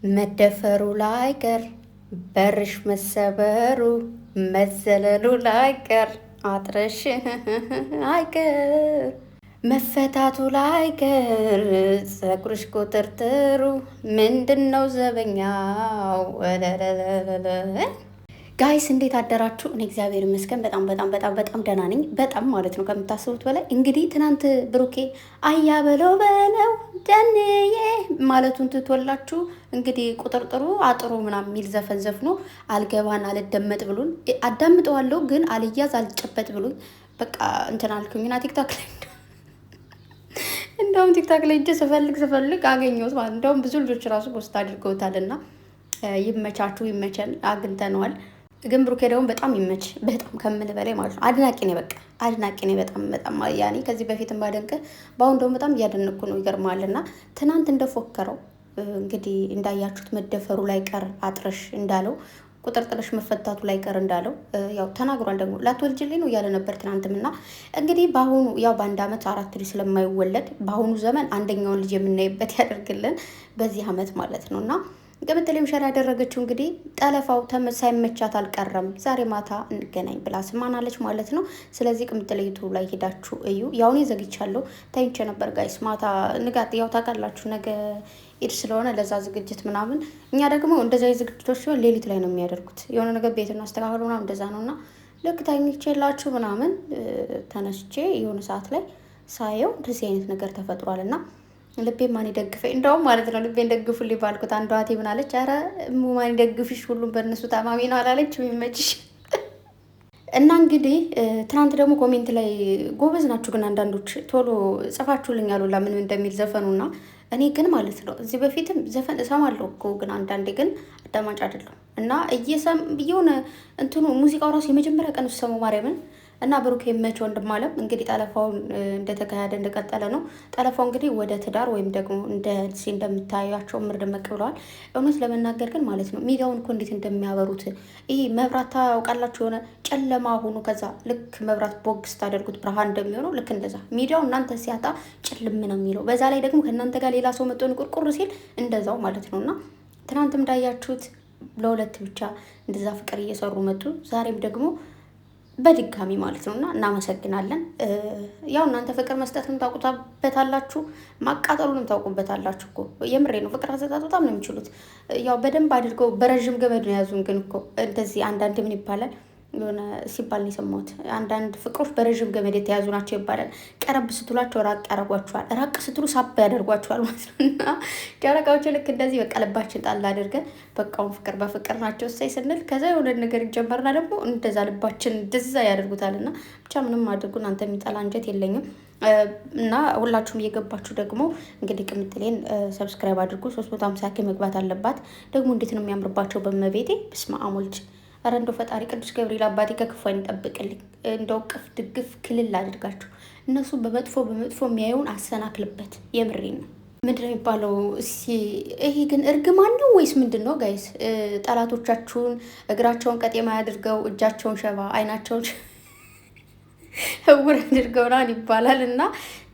መደፈሩ ላይቀር በርሽ መሰበሩ መዘለሉ ላይቀር አጥረሽ አይቀር መፈታቱ ላይቀር ፀጉርሽ ቁጥርጥሩ ምንድነው ዘበኛው ወለለለለ ጋይስ እንዴት አደራችሁ? እኔ እግዚአብሔር ይመስገን በጣም በጣም በጣም በጣም ደህና ነኝ። በጣም ማለት ነው ከምታስቡት በላይ። እንግዲህ ትናንት ብሩኬ አያ በለው በለው ደንዬ ማለቱን ትቶላችሁ እንግዲህ ቁጥርጥሩ አጥሩ ምናምን የሚል ዘፈን ዘፍኖ አልገባን አልደመጥ ብሉን አዳምጠዋለሁ፣ ግን አልያዝ አልጨበጥ ብሉኝ በቃ እንትን አልኩኝና ቲክታክ ላይ እንደውም ቲክታክ ላይ እጄ ስፈልግ አገኘሁት ማለት እንደውም ብዙ ልጆች ራሱ ፖስት አድርገውታልና ይመቻችሁ፣ ይመቸን፣ አግኝተነዋል። ግን ብሩኬ ደግሞ በጣም ይመች፣ በጣም ከምል በላይ ማለት ነው። አድናቂ ነኝ፣ በቃ አድናቂ ነኝ በጣም በጣም ያኔ ከዚህ በፊትም ባደንቅ በአሁን ደግሞ በጣም እያደነኩ ነው። ይገርማልና ትናንት እንደፎከረው እንግዲህ እንዳያችሁት መደፈሩ ላይ ቀር አጥረሽ እንዳለው ቁጥርጥርሽ መፈታቱ ላይ ቀር እንዳለው ያው ተናግሯል። ደግሞ ላትወልጅልኝ ነው እያለ ነበር ትናንትም። እና እንግዲህ በአሁኑ ያው በአንድ ዓመት 4 ልጅ ስለማይወለድ በአሁኑ ዘመን አንደኛውን ልጅ የምናይበት ያደርግልን በዚህ ዓመት ማለት ነው። እና ቅምጥሌም ሸር ያደረገችው እንግዲህ ጠለፋው ሳይመቻት አልቀረም፣ ዛሬ ማታ እንገናኝ ብላ ስማናለች ማለት ነው። ስለዚህ ቅምጥሌ ዩቱብ ላይ ሄዳችሁ እዩ። ያው እኔ ዘግቻለሁ፣ ተኝቼ ነበር ጋይስ። ማታ ንጋት ያው ታውቃላችሁ ነገ ኢድ ስለሆነ ለዛ ዝግጅት ምናምን፣ እኛ ደግሞ እንደዛ ዝግጅቶች ሲሆን ሌሊት ላይ ነው የሚያደርጉት። የሆነ ነገር ቤትና አስተካክሎ ምናምን እንደዛ ነው። እና ልክ ተኝቼላችሁ ምናምን ተነስቼ የሆነ ሰዓት ላይ ሳየው እንደዚህ አይነት ነገር ተፈጥሯል እና ልቤ ማን ይደግፈኝ እንደውም ማለት ነው። ልቤን ደግፉልኝ ባልኩት አንዷ እህቴ ምን አለች? ኧረ ማን ይደግፍሽ ሁሉም በእነሱ ታማሚ ነው አላለች? የሚመችሽ እና እንግዲህ ትናንት ደግሞ ኮሜንት ላይ ጎበዝ ናችሁ ግን አንዳንዶች ቶሎ ጽፋችሁልኛል ሁላ ምን እንደሚል ዘፈኑና እኔ ግን ማለት ነው እዚህ በፊትም ዘፈን እሰማለሁ እኮ ግን አንዳንዴ ግን አዳማጭ አይደለሁም እና የሆነ እንትኑ ሙዚቃው ራሱ የመጀመሪያ ቀን ውስጥ ሰሙ ማርያምን እና ብሩክ የመቼ ወንድም አለም እንግዲህ ጠለፋውን እንደተካሄደ እንደቀጠለ ነው። ጠለፋው እንግዲህ ወደ ትዳር ወይም ደግሞ እንደዚህ እንደምታያቸው ምር ደመቅ ብለዋል። እውነት ለመናገር ግን ማለት ነው ሚዲያውን እኮ እንዴት እንደሚያበሩት ይህ መብራት ታውቃላችሁ፣ የሆነ ጨለማ ሆኖ ከዛ ልክ መብራት ቦግ ስታደርጉት ብርሃን እንደሚሆነው ልክ እንደዛ ሚዲያው እናንተ ሲያጣ ጭልም ነው የሚለው። በዛ ላይ ደግሞ ከእናንተ ጋር ሌላ ሰው መጥቶ ቁርቁር ሲል እንደዛው ማለት ነው። እና ትናንትም እንዳያችሁት ለሁለት ብቻ እንደዛ ፍቅር እየሰሩ መጡ። ዛሬም ደግሞ በድጋሚ ማለት ነው። እና እናመሰግናለን። ያው እናንተ ፍቅር መስጠትንም ታውቁበታላችሁ፣ ማቃጠሉንም ታውቁበታላችሁ እኮ የምሬ ነው። ፍቅር አሰጣጡ በጣም ነው የሚችሉት። ያው በደንብ አድርገው በረዥም ገመድ ነው የያዙን። ግን እኮ እንደዚህ አንዳንድ ምን ይባላል የሆነ ሲባል ነው የሰማሁት። አንዳንድ ፍቅሮች በረዥም ገመድ የተያዙ ናቸው ይባላል። ቀረብ ስትሏቸው ራቅ ያደርጓቸዋል፣ ራቅ ስትሉ ሳብ ያደርጓቸዋል ማለት ነው። እና ጨረቃዎች ልክ እንደዚህ በቃ ልባችን ጣል አድርገን በቃውን ፍቅር በፍቅር ናቸው እሳይ ስንል ከዛ የሆነ ነገር ይጀመርና ደግሞ እንደዛ ልባችን እንደዛ ያደርጉታል። እና ብቻ ምንም አድርጉ እናንተ የሚጠላ አንጀት የለኝም። እና ሁላችሁም እየገባችሁ ደግሞ እንግዲህ ቅምጥሌን ሰብስክራይብ አድርጉ። 350 መግባት አለባት። ደግሞ እንዴት ነው የሚያምርባቸው በመቤቴ በስመ አብ ወልድ። ኧረ እንደው ፈጣሪ ቅዱስ ገብርኤል አባቴ ከክፉ ይጠብቅልኝ። እንደው ቅፍ ድግፍ ክልል አድርጋችሁ እነሱ በመጥፎ የሚያየውን አሰናክልበት። የምሬን ነው። ምንድን ነው የሚባለው? ይሄ ግን እርግማን ነው ወይስ ምንድን ነው ጋይስ? ጠላቶቻችሁን እግራቸውን ቀጤማ ያድርገው፣ እጃቸውን ሸባ፣ አይናቸውን እውር አድርገውናል ይባላል። እና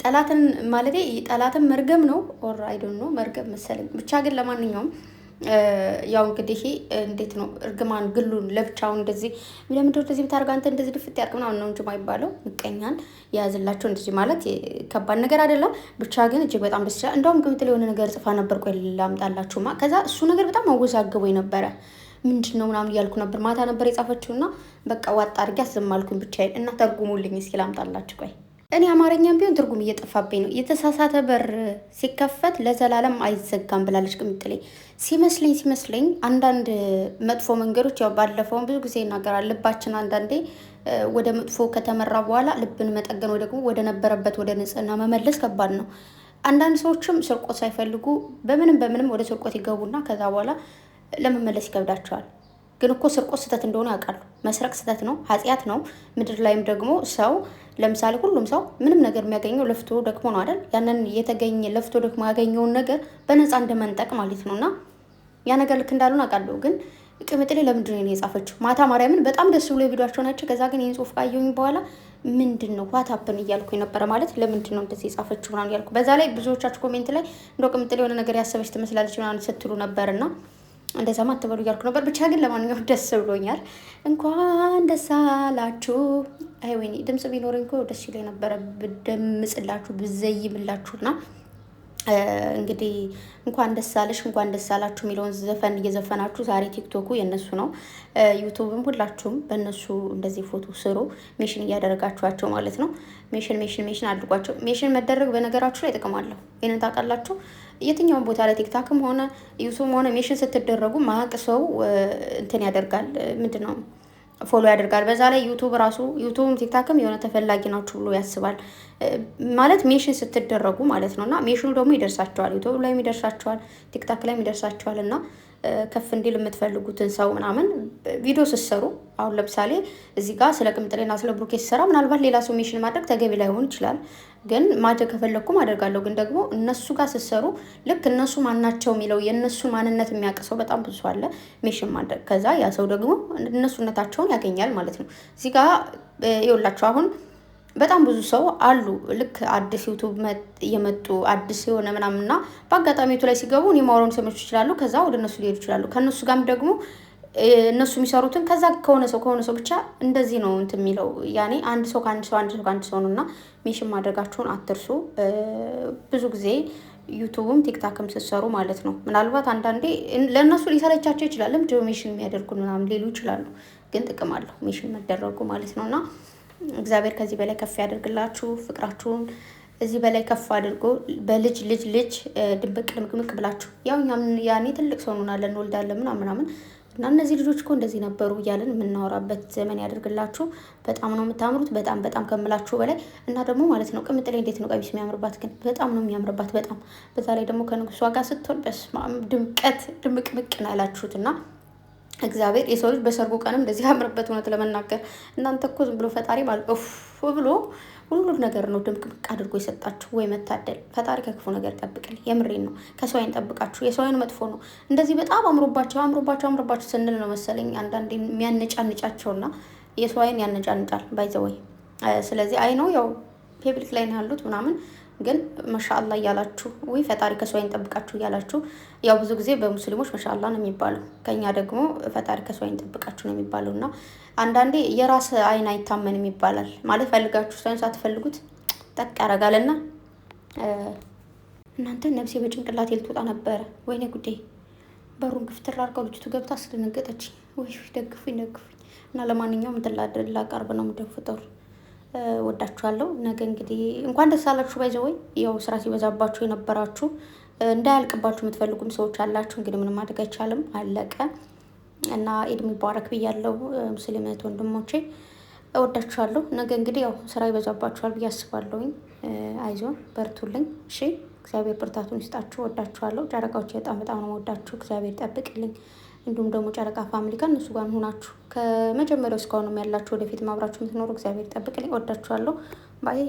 ጠላትን ማለት ጠላትን መርገም ነው ኦር አይ ዶንት ኖ መርገም መሰለኝ። ብቻ ግን ለማንኛውም ያው እንግዲህ እንዴት ነው እርግማን ግሉን ለብቻው እንደዚህ ለምንድነው እንደዚህ ብታደርግ አንተ እንደዚህ ድፍት ያርግ ምናምን ነው እንጂ የማይባለው። ምቀኛን የያዝላቸው እንደዚህ ማለት ከባድ ነገር አይደለም። ብቻ ግን እጅግ በጣም ደስ ይላል። እንደውም ቅምጥሌ የሆነ ነገር ጽፋ ነበር፣ ቆይ ላምጣላችሁማ። ከዛ እሱ ነገር በጣም አወዛግቦኝ ነበረ። ምንድን ነው ምናምን እያልኩ ነበር። ማታ ነበር የጻፈችውና በቃ ዋጣ አድርጌ አስዘማልኩኝ ብቻዬን። እና ተርጉሙልኝ እስኪ ላምጣላችሁ ቆይ። እኔ አማርኛም ቢሆን ትርጉም እየጠፋብኝ ነው። የተሳሳተ በር ሲከፈት ለዘላለም አይዘጋም ብላለች ቅምጥሌ። ሲመስለኝ አንዳንድ መጥፎ መንገዶች ያው ባለፈውን ብዙ ጊዜ ይናገራል። ልባችን አንዳንዴ ወደ መጥፎ ከተመራ በኋላ ልብን መጠገን ወይ ደግሞ ወደ ነበረበት ወደ ንጽህና መመለስ ከባድ ነው። አንዳንድ ሰዎችም ስርቆት ሳይፈልጉ በምንም ወደ ስርቆት ይገቡና ከዛ በኋላ ለመመለስ ይከብዳቸዋል። ግን እኮ ስርቆት ስህተት እንደሆነ ያውቃሉ። መስረቅ ስህተት ነው፣ ኃጢአት ነው። ምድር ላይም ደግሞ ሰው ለምሳሌ ሁሉም ሰው ምንም ነገር የሚያገኘው ለፍቶ ደክሞ ነው አይደል? ያንን የተገኘ ለፍቶ ደክሞ ያገኘውን ነገር በነፃ እንደመንጠቅ ማለት ነው። እና ያ ነገር ልክ እንዳልሆነ አውቃለሁ። ግን ቅምጥሌ ለምንድን ነው የጻፈችው? ማታ ማርያምን በጣም ደስ ብሎ የቪዲዮቸው ናቸው። ከዛ ግን ይህን ጽሁፍ ካየሁኝ በኋላ ምንድን ነው ዋታፕን እያልኩ ነበረ። ማለት ለምንድን ነው እንደዚህ የጻፈችው ምናምን እያልኩ በዛ ላይ ብዙዎቻችሁ ኮሜንት ላይ እንደው ቅምጥል የሆነ ነገር ያሰበች ትመስላለች ምናምን ስትሉ ነበርና እንደዛማ አትበሉ እያልኩ ነበር። ብቻ ግን ለማንኛውም ደስ ብሎኛል። እንኳን ደስ አላችሁ። አይ ወይኔ ድምጽ ቢኖረኝ እኮ ደስ ይለኝ ነበረ ብደምጽላችሁ ብዘይምላችሁና እንግዲህ እንኳን ደስ አለሽ እንኳን ደስ አላችሁ የሚለውን ዘፈን እየዘፈናችሁ ዛሬ ቲክቶኩ የነሱ ነው። ዩቱብም ሁላችሁም በእነሱ እንደዚህ ፎቶ ስሩ፣ ሜሽን እያደረጋችኋቸው ማለት ነው። ሜሽን አድርጓቸው። ሜሽን መደረግ በነገራችሁ ላይ ጥቅም አለው። ይህንን ታውቃላችሁ። የትኛውን ቦታ ላይ ቲክታክም ሆነ ዩቱብም ሆነ ሜሽን ስትደረጉ ማቅ ሰው እንትን ያደርጋል። ምንድን ነው ፎሎ ያደርጋል። በዛ ላይ ዩቱብም ቲክታክም የሆነ ተፈላጊ ናችሁ ብሎ ያስባል ማለት ሜሽን ስትደረጉ ማለት ነው። እና ሜሽኑ ደግሞ ይደርሳቸዋል፣ ዩቱብ ላይ ይደርሳቸዋል፣ ቲክታክ ላይ ይደርሳቸዋል። እና ከፍ እንዲል የምትፈልጉትን ሰው ምናምን ቪዲዮ ስትሰሩ አሁን ለምሳሌ እዚህ ጋር ስለ ቅምጥሌና ስለ ብሩኬ ሲሰራ ምናልባት ሌላ ሰው ሜሽን ማድረግ ተገቢ ላይሆን ይችላል። ግን ማድረግ ከፈለኩም አደርጋለሁ። ግን ደግሞ እነሱ ጋር ስትሰሩ ልክ እነሱ ማናቸው የሚለው የእነሱን ማንነት የሚያውቅ ሰው በጣም ብዙ አለ ሜሽን ማድረግ። ከዛ ያ ሰው ደግሞ እነሱነታቸውን ያገኛል ማለት ነው። እዚህ ጋር ይኸውላችሁ አሁን በጣም ብዙ ሰው አሉ ልክ አዲስ ዩቱብ የመጡ አዲስ የሆነ ምናምንና በአጋጣሚ ዩቱብ ላይ ሲገቡ እኔ ማውራውን ሊሰማችሁ ይችላሉ። ከዛ ወደ እነሱ ሊሄዱ ይችላሉ። ከእነሱ ጋርም ደግሞ እነሱ የሚሰሩትን ከዛ ከሆነ ሰው ብቻ እንደዚህ ነው እንትን የሚለው ያኔ አንድ ሰው ከአንድ ሰው ነው። እና ሜሽን ማድረጋችሁን አትርሱ። ብዙ ጊዜ ዩቱብም ቲክታክም ስትሰሩ ማለት ነው። ምናልባት አንዳንዴ ለእነሱ ሊሰለቻቸው ይችላል። ለምንድነው ሜሽን የሚያደርጉን ምናምን ሊሉ ይችላሉ። ግን ጥቅም አለው ሜሽን መደረጉ ማለት ነው። እና እግዚአብሔር ከዚህ በላይ ከፍ ያደርግላችሁ። ፍቅራችሁን እዚህ በላይ ከፍ አድርጎ በልጅ ድብቅ ድምቅምቅ ብላችሁ ያው ያኔ ትልቅ ሰው እንሆናለን እንወልዳለን ምናምን እና እነዚህ ልጆች እኮ እንደዚህ ነበሩ እያለን የምናወራበት ዘመን ያደርግላችሁ። በጣም ነው የምታምሩት፣ በጣም ከምላችሁ በላይ እና ደግሞ ማለት ነው ቅምጥሌ እንዴት ነው ቀሚስ የሚያምርባት ግን በጣም ነው የሚያምርባት በጣም። በዛ ላይ ደግሞ ከንጉሷ ጋር ስትሆን በስማም ድምቀት ድምቅምቅ ነው ያላችሁት። እና እግዚአብሔር የሰው ልጅ በሰርጉ ቀንም እንደዚህ ያምርበት። እውነት ለመናገር እናንተ እኮ ዝም ብሎ ፈጣሪ ማለት ብሎ ሁሉ ነገር ነው ድምቅምቅ አድርጎ የሰጣችሁ። ወይ መታደል። ፈጣሪ ከክፉ ነገር ጠብቅልኝ። የምሬን ነው። ከሰው አይን ጠብቃችሁ። የሰው አይን መጥፎ ነው። እንደዚህ በጣም አምሮባቸው ስንል ነው መሰለኝ አንዳንዴ የሚያነጫንጫቸውና የሰው አይን ያነጫንጫል ባይዘወይ። ስለዚህ አይ ነው ያው ፔብሊክ ላይ ነው ያሉት ምናምን ግን ማሻአላ እያላችሁ ወይ ፈጣሪ ከሰው አይን ጠብቃችሁ እያላችሁ ያው ብዙ ጊዜ በሙስሊሞች ማሻአላ ነው የሚባለው፣ ከኛ ደግሞ ፈጣሪ ከሰው አይን ጠብቃችሁ ነው የሚባለው። እና አንዳንዴ የራስ አይን አይታመንም ይባላል ማለት ፈልጋችሁ ሳይሆን ሳትፈልጉት ጠቅ ያደርጋልና እናንተ ነፍሴ በጭንቅላቴ ልትወጣ ነበረ። ወይኔ ጉዴ! በሩን ግፍትር አድርገው ልጅቱ ገብታ አስደነገጠች። ወይ ደግፉኝ። እና ለማንኛውም እንትን ላቀርብ ነው የምደፍጠው። ወዳችኋለሁ። ነገ እንግዲህ እንኳን ደስ አላችሁ። ባይዘወይ ያው ስራ ሲበዛባችሁ የነበራችሁ እንዳያልቅባችሁ የምትፈልጉም ሰዎች አላችሁ። እንግዲህ ምንም ማድረግ አይቻልም፣ አለቀ እና ኢድ ሙባረክ ብያለሁ ሙስሊም እህት ወንድሞቼ፣ እወዳችኋለሁ። ነገ እንግዲህ ያው ስራ ይበዛባችኋል ብዬ አስባለሁኝ። አይዞን በርቱልኝ። እሺ እግዚአብሔር ብርታቱን ይስጣችሁ። ወዳችኋለሁ። ጨረቃዎች በጣም ነው ወዳችሁ። እግዚአብሔር ጠብቅልኝ። እንዲሁም ደግሞ ጨረቃ ፋሚሊ ከእነሱ ጋር ሆናችሁ ከመጀመሪያው እስካሁንም ያላችሁ ወደፊት ማብራችሁ የምትኖሩ እግዚአብሔር ጠብቅልኝ። ወዳችኋለሁ። ባይ